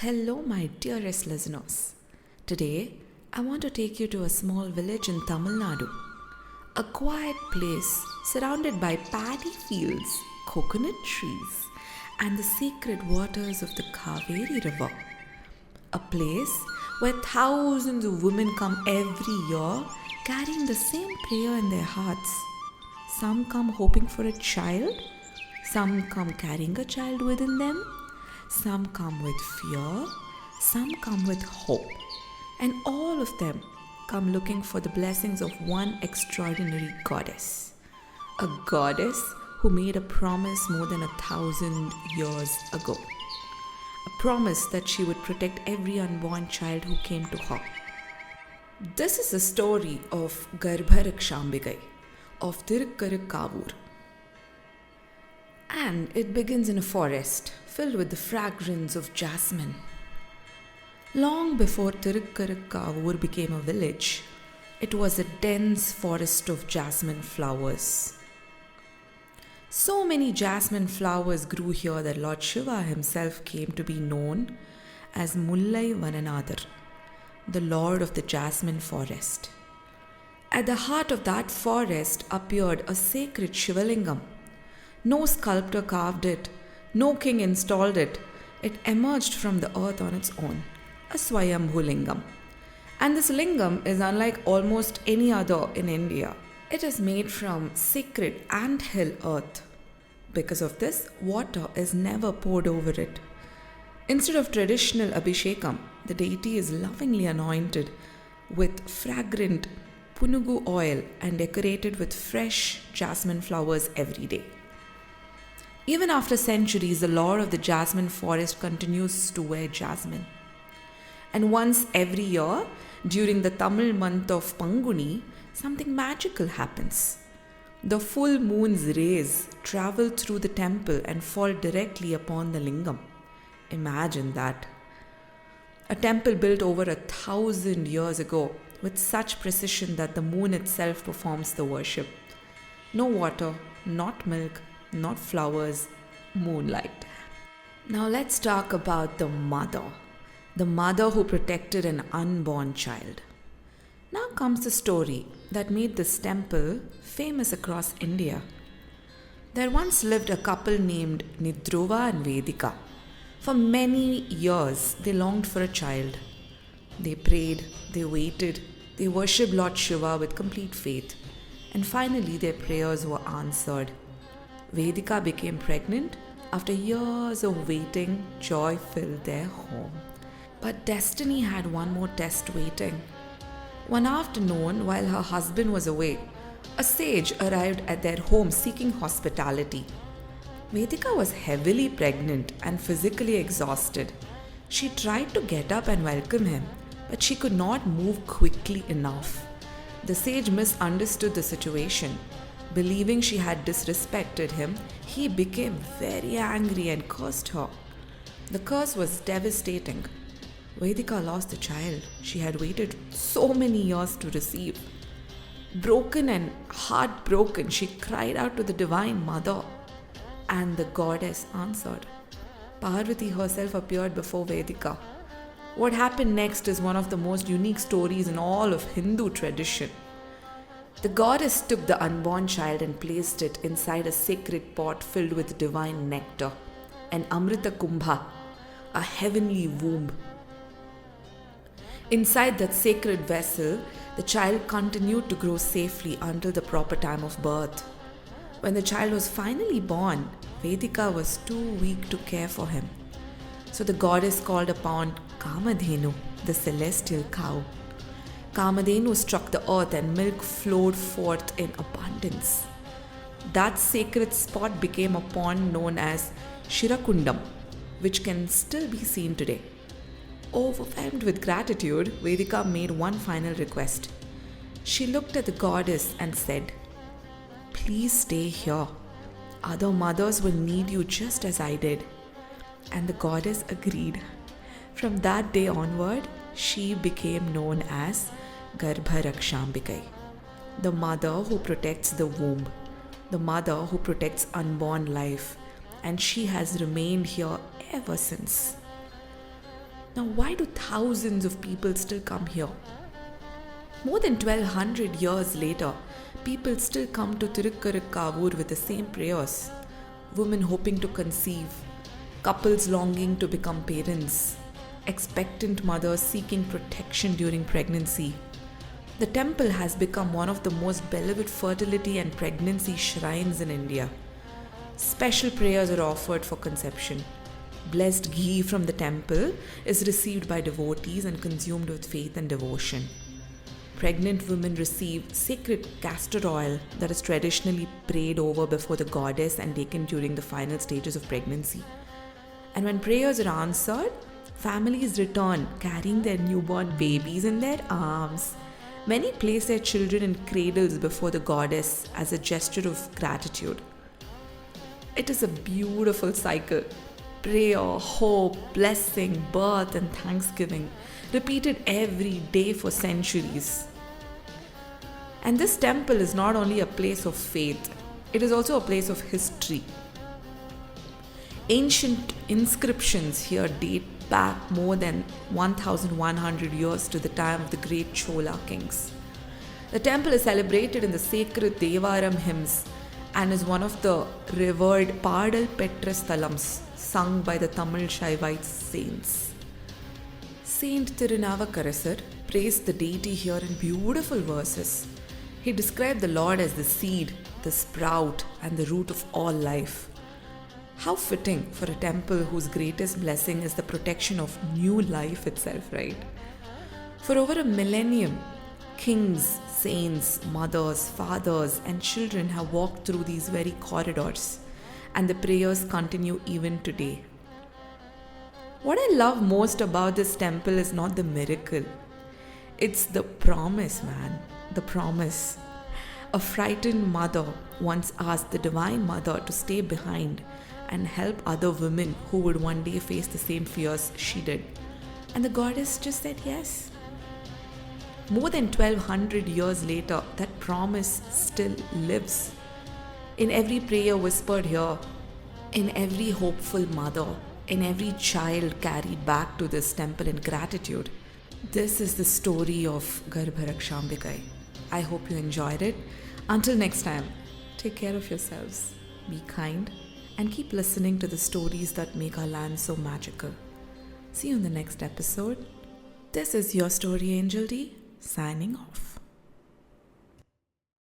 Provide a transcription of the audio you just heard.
Hello, my dearest listeners. Today, I want to take you to a small village in Tamil Nadu. A quiet place surrounded by paddy fields, coconut trees, and the sacred waters of the Kaveri River. A place where thousands of women come every year carrying the same prayer in their hearts. Some come hoping for a child, some come carrying a child within them. Some come with fear, some come with hope, and all of them come looking for the blessings of one extraordinary goddess. A goddess who made a promise more than 1,000 years ago. A promise that she would protect every unborn child who came to her. This is the story of GARBHARAKSHAMBIKAI of Thirukarukavur. And it begins in a forest filled with the fragrance of jasmine. Long before Thirukarukavur became a village, it was a dense forest of jasmine flowers. So many jasmine flowers grew here that Lord Shiva himself came to be known as Mullai Vananadhar, the Lord of the Jasmine Forest. At the heart of that forest appeared a sacred Shivalingam. No sculptor carved it, no king installed it. It emerged from the earth on its own, a Swayambhu Lingam. And this lingam is unlike almost any other in India. It is made from sacred anthill earth. Because of this, water is never poured over it. Instead of traditional abhishekam, the deity is lovingly anointed with fragrant punugu oil and decorated with fresh jasmine flowers every day. Even after centuries, the lord of the jasmine forest continues to wear jasmine. And once every year, during the Tamil month of Panguni, something magical happens. The full moon's rays travel through the temple and fall directly upon the lingam. Imagine that. A temple built over 1,000 years ago with such precision that the moon itself performs the worship. No water, not milk, not flowers, moonlight. Now let's talk about the mother who protected an unborn child. Now comes the story that made this temple famous across India. There once lived a couple named Nidruva and Vedika. For many years, they longed for a child. They prayed, they waited, they worshipped Lord Shiva with complete faith, and finally their prayers were answered. Vedika became pregnant. After years of waiting, joy filled their home. But destiny had one more test waiting. One afternoon, while her husband was away, a sage arrived at their home seeking hospitality. Vedika was heavily pregnant and physically exhausted. She tried to get up and welcome him, but she could not move quickly enough. The sage misunderstood the situation. Believing she had disrespected him, he became very angry and cursed her. The curse was devastating. Vedika lost the child she had waited so many years to receive. Broken and heartbroken, she cried out to the Divine Mother, and the goddess answered. Parvati herself appeared before Vedika. What happened next is one of the most unique stories in all of Hindu tradition. The goddess took the unborn child and placed it inside a sacred pot filled with divine nectar, an Amrita Kumbha, a heavenly womb. Inside that sacred vessel, the child continued to grow safely until the proper time of birth. When the child was finally born, Vedika was too weak to care for him. So the goddess called upon Kamadhenu, the celestial cow. Kamadhenu struck the earth and milk flowed forth in abundance. That sacred spot became a pond known as Shirakundam, which can still be seen today. Overwhelmed with gratitude, Vedika made one final request. She looked at the goddess and said, "Please stay here. Other mothers will need you just as I did." And the goddess agreed. From that day onward, she became known as GARBHARAKSHAMBIKAI, the mother who protects the womb, the mother who protects unborn life, and she has remained here ever since. Now, why do thousands of people still come here? More than 1200 years later, people still come to Thirukarukavur with the same prayers. Women hoping to conceive, couples longing to become parents, expectant mothers seeking protection during pregnancy. The temple has become one of the most beloved fertility and pregnancy shrines in India. Special prayers are offered for conception. Blessed ghee from the temple is received by devotees and consumed with faith and devotion. Pregnant women receive sacred castor oil that is traditionally prayed over before the goddess and taken during the final stages of pregnancy. And when prayers are answered, families return carrying their newborn babies in their arms. Many place their children in cradles before the goddess as a gesture of gratitude. It is a beautiful cycle. Prayer, hope, blessing, birth, and thanksgiving, repeated every day for centuries. And this temple is not only a place of faith, it is also a place of history. Ancient inscriptions here date back more than 1100 years to the time of the great Chola kings. The temple is celebrated in the sacred Devaram hymns and is one of the revered Padal Petrasthalams sung by the Tamil Shaivite saints. Saint Thirunavukarasar praised the deity here in beautiful verses. He described the Lord as the seed, the sprout, and the root of all life. How fitting for a temple whose greatest blessing is the protection of new life itself, right? For over a millennium, kings, saints, mothers, fathers, and children have walked through these very corridors, and the prayers continue even today. What I love most about this temple is not the miracle, it's the promise, man. The promise. A frightened mother once asked the Divine Mother to stay behind and help other women who would one day face the same fears she did. And the goddess just said yes. More than 1200 years later, that promise still lives. In every prayer whispered here, in every hopeful mother, in every child carried back to this temple in gratitude. This is the story of GARBHARAKSHAMBIKAI. I hope you enjoyed it. Until next time, take care of yourselves, be kind, and keep listening to the stories that make our land so magical. See you in the next episode. This is your story Angel D, signing off.